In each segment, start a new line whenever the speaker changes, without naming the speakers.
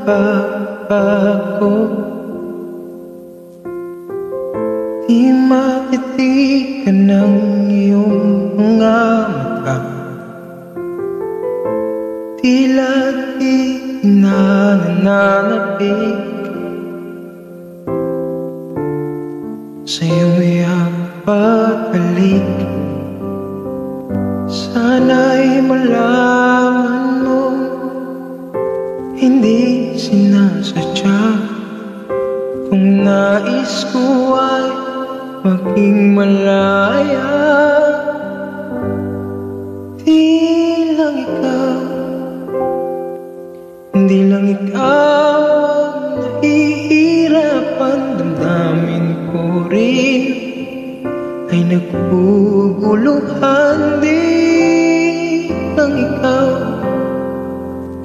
nagbabago. Di matitigan ng iyong mga mata, tila di na nananapig sa iyong iyong pagbalik. Sana'y malaman mo, hindi sinasadya. Kung nais ko ay maging malaya, di lang ikaw, hindi lang ikaw ang nahihirapan. Damdamin ko rin ay naguguluhan. Di lang ikaw,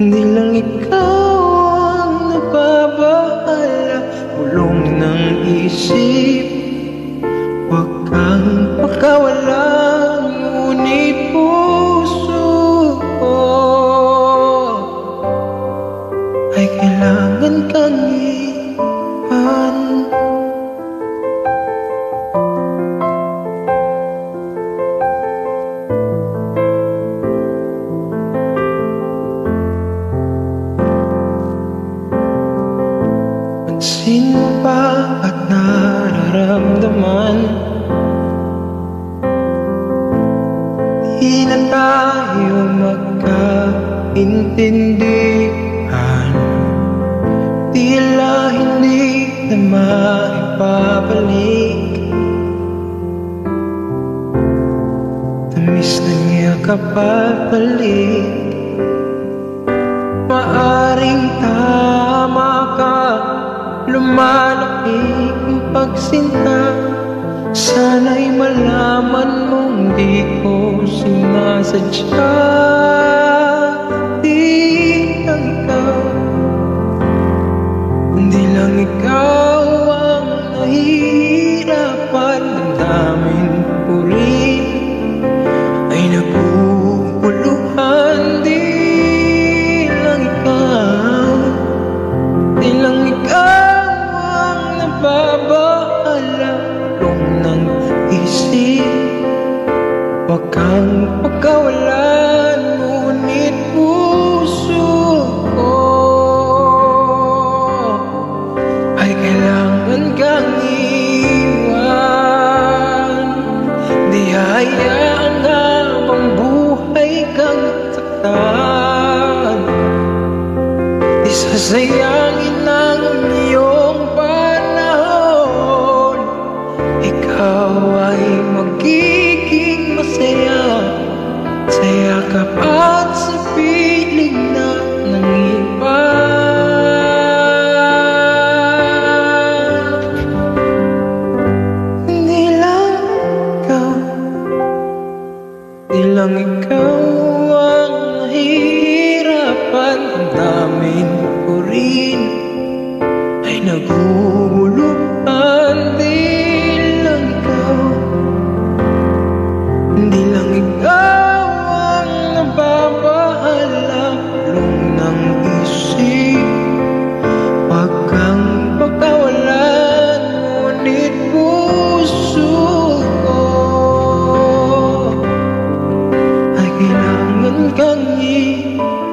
hindi lang ikaw ang nababahala. Bulong ng isip, huwag kang pakawala. Ngunit puso ko ay kailangan kang iwan. Pansin mo ba at nararamdaman? Di na tayo magkaintindihan. Tila hindi na maipabalik tamis ng yakap at balik. Maaring tama ka, lumalaki ang pagsinta. Sana'y malaman mong di ko sinasadya. Di lang ikaw, hindi lang ikaw ang nahihirapan. Damdamin ko rin ay naguguluhan. Di lang ikaw, di lang ikaw ang nababahala. Bulong ng isip, huwag kang pagkawalan. Ngunit puso ko ay kailangan kang iwan. Di hayaan habang buhay kang saktan. Di sasayangin ang iyong panahon. Ikaw ay magiging masaya sa yakap at sa piling na ng iba. Hindi lang ikaw, hindi lang ikaw ang nahihirapan. Ang damdamin ko rin ay naguguluhan. Di lang ikaw, hindi lang ikaw ang nababahala. Bulong ng isip, huwag kang pagkawalan. Ngunit puso ko ay kailangan kang iwan.